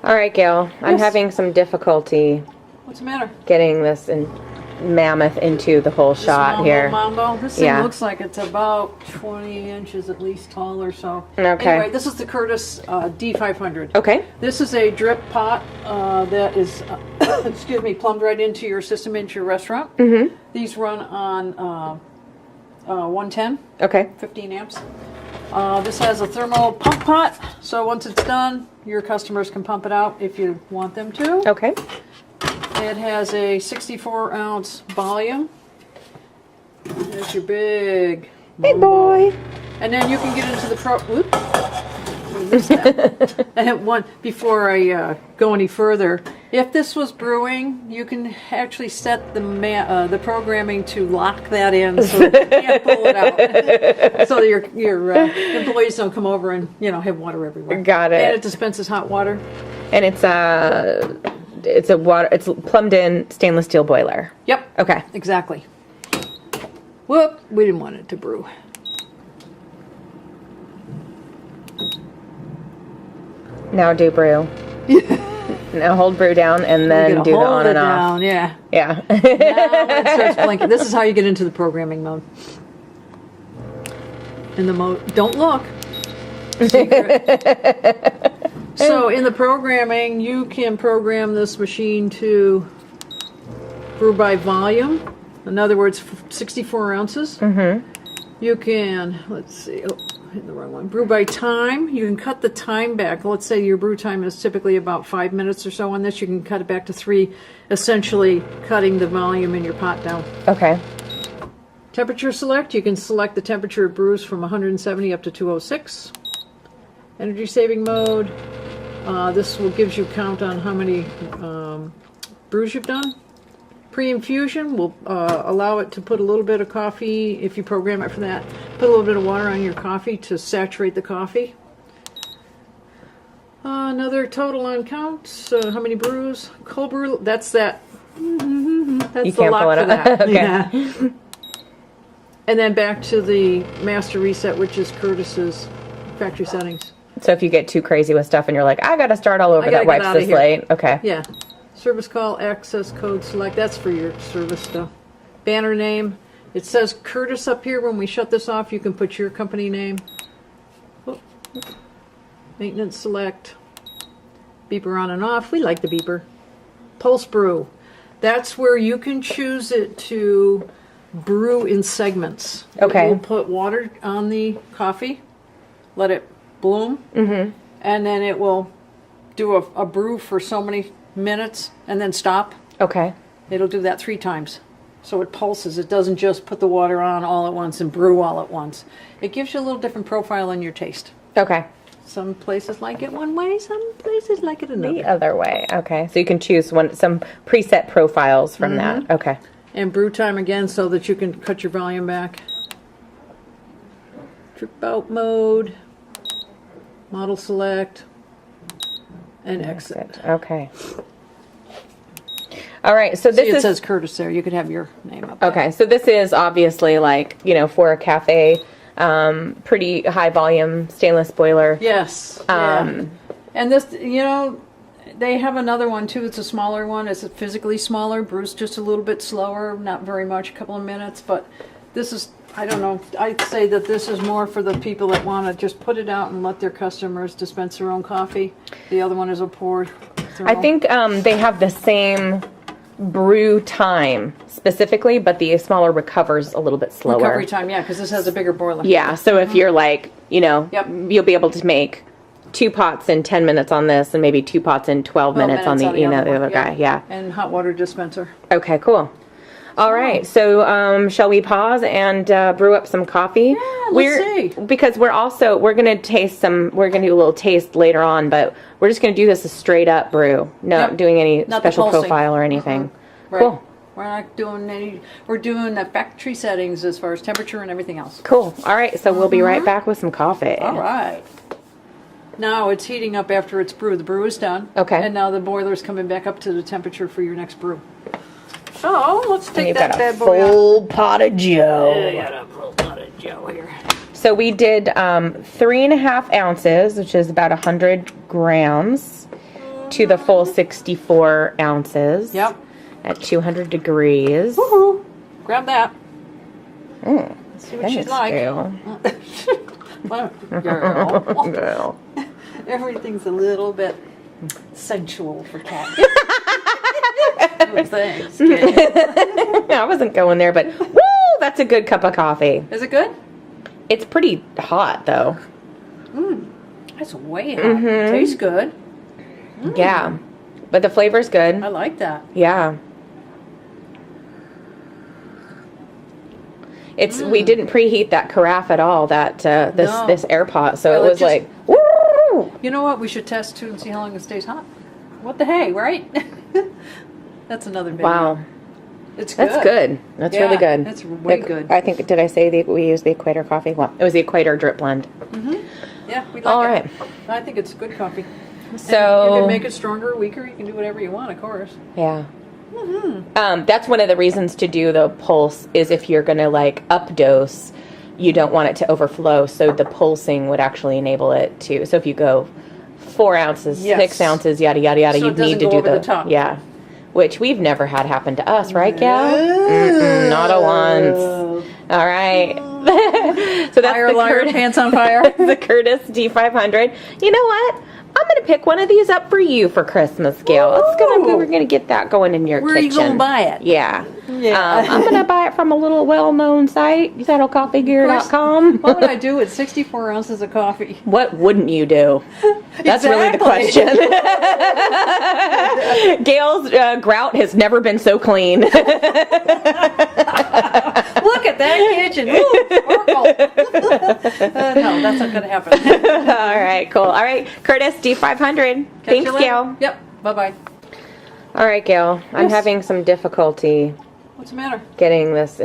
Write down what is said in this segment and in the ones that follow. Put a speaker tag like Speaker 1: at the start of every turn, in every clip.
Speaker 1: All right, Gail. I'm having some difficulty.
Speaker 2: What's the matter?
Speaker 1: Getting this mammoth into the whole shot here.
Speaker 2: This thing looks like it's about 20 inches at least tall or so.
Speaker 1: Okay.
Speaker 2: Anyway, this is the Curtis D500.
Speaker 1: Okay.
Speaker 2: This is a drip pot that is, excuse me, plumbed right into your system, into your restaurant. Mm-hmm. These run on 110.
Speaker 1: Okay.
Speaker 2: 15 amps. This has a thermal pump pot, so once it's done, your customers can pump it out if you want them to.
Speaker 1: Okay.
Speaker 2: It has a 64-ounce volume. There's your big
Speaker 1: boy.
Speaker 2: And then you can get into the and one before I go any further. If this was brewing, you can actually set the programming to lock that in, so you can't pull it out, so your employees don't come over and have water everywhere.
Speaker 1: Got it.
Speaker 2: And it dispenses hot water.
Speaker 1: And it's plumbed in stainless steel boiler.
Speaker 2: Yep.
Speaker 1: Okay.
Speaker 2: Exactly. Whoop! We didn't want it to brew.
Speaker 1: Now do brew. Now hold brew down and then do the on and off.
Speaker 2: Yeah.
Speaker 1: Yeah.
Speaker 2: Now it starts blinking. This is how you get into the programming mode. In the mode, don't look. Secret. So in the programming, you can program this machine to brew by volume. In other words, 64 ounces. Mm-hmm. You can, let's see, hitting the wrong one. Brew by time. You can cut the time back. Let's say your brew time is typically about 5 minutes or so on this. You can cut it back to 3, essentially cutting the volume in your pot down.
Speaker 1: Okay.
Speaker 2: Temperature select. You can select the temperature of brews from 170 up to 206. Energy saving mode. This will gives you count on how many brews you've done. Pre-infusion will allow it to put a little bit of coffee, if you program it for that. Put a little bit of water on your coffee to saturate the coffee. Another total on counts. How many brews? Cold brew. That's that. That's
Speaker 1: you
Speaker 2: the
Speaker 1: can't
Speaker 2: lock
Speaker 1: pull it
Speaker 2: for
Speaker 1: up.
Speaker 2: that.
Speaker 1: Okay.
Speaker 2: Yeah. And then back to the master reset, which is Curtis's factory settings.
Speaker 1: So if you get too crazy with stuff and you're like, I got to start all over, that wipes the slate. Okay.
Speaker 2: Yeah. Service call, access code select. That's for your service stuff. Banner name. It says Curtis up here. When we shut this off, you can put your company name. Oh. Maintenance select. Beeper on and off. We like the beeper. Pulse brew. That's where you can choose it to brew in segments.
Speaker 1: Okay.
Speaker 2: We'll put water on the coffee. Let it bloom. Mm-hmm. And then it will do a brew for so many minutes and then stop.
Speaker 1: Okay.
Speaker 2: It'll do that 3 times. So it pulses. It doesn't just put the water on all at once and brew all at once. It gives you a little different profile in your taste.
Speaker 1: Okay.
Speaker 2: Some places like it one way, some places like it another.
Speaker 1: The other way. Okay. So you can choose some preset profiles from that. Okay.
Speaker 2: And brew time again so that you can cut your volume back. Drip out mode. Model select. And exit.
Speaker 1: Okay. All right. So this
Speaker 2: it says Curtis there. You could have your name up there.
Speaker 1: Okay. So this is obviously like, for a cafe, pretty high volume stainless boiler.
Speaker 2: Yes. And this, they have another one too. It's a smaller one. It's physically smaller. Brews just a little bit slower. Not very much, a couple of minutes. But this is, I don't know. I'd say that this is more for the people that want to just put it out and let their customers dispense their own coffee. The other one is a pour.
Speaker 1: I think they have the same brew time specifically, but the smaller recovers a little bit slower.
Speaker 2: Recovery time, yeah, because this has a bigger boiler.
Speaker 1: Yeah, so if you're like, you'll be able to make 2 pots in 10 minutes on this and maybe 2 pots in 12 minutes on the other guy. Yeah.
Speaker 2: And hot water dispenser.
Speaker 1: Okay, cool. All right, so shall we pause and brew up some coffee?
Speaker 2: Yeah, let's see.
Speaker 1: Because we're going to taste we're going to do a little taste later on, but we're just going to do this a straight up brew. Not doing any special profile or anything.
Speaker 2: Right.
Speaker 1: Cool.
Speaker 2: We're not doing we're doing the factory settings as far as temperature and everything else.
Speaker 1: Cool. All right, so we'll be right back with some coffee.
Speaker 2: All right. Now it's heating up after it's brewed. The brew is done.
Speaker 1: Okay.
Speaker 2: And now the boiler's coming back up to the temperature for your next brew. So let's take that bad boy out.
Speaker 1: Full pot of Joe.
Speaker 2: Yeah, I got a full pot of Joe here.
Speaker 1: So we did 3.5 ounces, which is about 100 grams. to the full 64 ounces.
Speaker 2: Yep.
Speaker 1: At 200 degrees.
Speaker 2: Woohoo! Grab that.
Speaker 1: Mm,
Speaker 2: Let's see what she's like.
Speaker 1: Girl.
Speaker 2: Everything's a little bit sensual for Kat. Thanks.
Speaker 1: I wasn't going there, but woo! That's a good cup of coffee.
Speaker 2: Is it good?
Speaker 1: It's pretty hot, though.
Speaker 2: That's way hot. Tastes good.
Speaker 1: Yeah, but the flavor's good.
Speaker 2: I like that.
Speaker 1: Yeah. It's we didn't preheat that carafe at all. That this Airpot, so
Speaker 2: Well,
Speaker 1: it was
Speaker 2: just-
Speaker 1: like woo!
Speaker 2: You know what? We should test too and see how long it stays hot. What the hey, right? That's another video.
Speaker 1: Wow.
Speaker 2: It's good.
Speaker 1: That's good. That's
Speaker 2: Yeah,
Speaker 1: really good.
Speaker 2: that's way good.
Speaker 1: I think, did I say we used the Equator coffee? Well, it was the Equator drip blend.
Speaker 2: Yeah, we like
Speaker 1: All
Speaker 2: it.
Speaker 1: right.
Speaker 2: I think it's good coffee.
Speaker 1: So
Speaker 2: And you can make it stronger or weaker. You can do whatever you want, of course.
Speaker 1: yeah. That's one of the reasons to do the pulse is if you're going to like up dose, you don't want it to overflow. So the pulsing would actually enable it to. So if you go 4 ounces,
Speaker 2: Yes.
Speaker 1: 6 ounces, yada yada yada,
Speaker 2: So
Speaker 1: you
Speaker 2: it doesn't
Speaker 1: need to
Speaker 2: go
Speaker 1: do
Speaker 2: over the top.
Speaker 1: yeah, which we've never had happen to us, right, Gal? Not a once. All right. So that's
Speaker 2: Fire
Speaker 1: the
Speaker 2: liar, pants on fire.
Speaker 1: the Curtis D500. You know what? I'm gonna pick one of these up for you for Christmas, Gail. We're gonna get that going in your
Speaker 2: Where
Speaker 1: kitchen.
Speaker 2: are you gonna buy it?
Speaker 1: Yeah.
Speaker 2: Yeah.
Speaker 1: I'm gonna buy it from a little well-known site, saddlecoffeegear.com.
Speaker 2: What would I do with 64 ounces of coffee?
Speaker 1: What wouldn't you do? That's really the
Speaker 2: Exactly.
Speaker 1: question. Gail's grout has never been so clean.
Speaker 2: Look at that kitchen. Ooh, sparkle. No, that's not going to happen.
Speaker 1: All right, cool. All right, Curtis, D500.
Speaker 2: Catch
Speaker 1: Thanks,
Speaker 2: you later.
Speaker 1: Gail.
Speaker 2: Yep. Bye-bye.
Speaker 1: All right, Gail. I'm
Speaker 2: Yes.
Speaker 1: having some difficulty
Speaker 2: What's the matter?
Speaker 1: getting this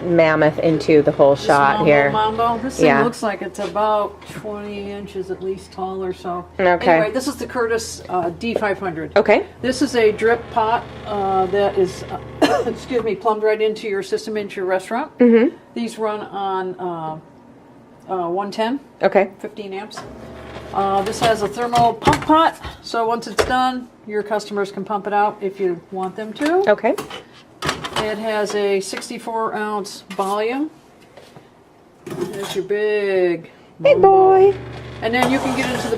Speaker 1: mammoth into the whole shot
Speaker 2: Mambo,
Speaker 1: here.
Speaker 2: Mambo. This thing
Speaker 1: Yeah.
Speaker 2: looks like it's about 20 inches at least tall or so.
Speaker 1: Okay.
Speaker 2: Anyway, this is the Curtis D500.
Speaker 1: Okay.
Speaker 2: This is a drip pot that is, excuse me, plumbed right into your system, into your restaurant.
Speaker 1: Mm-hmm.
Speaker 2: These run on 110,
Speaker 1: Okay.
Speaker 2: 15 amps. This has a thermal pump pot, so once it's done, your customers can pump it out if you want them to.
Speaker 1: Okay.
Speaker 2: It has a 64 ounce volume. There's your big
Speaker 1: Big boy.
Speaker 2: And then you can get into the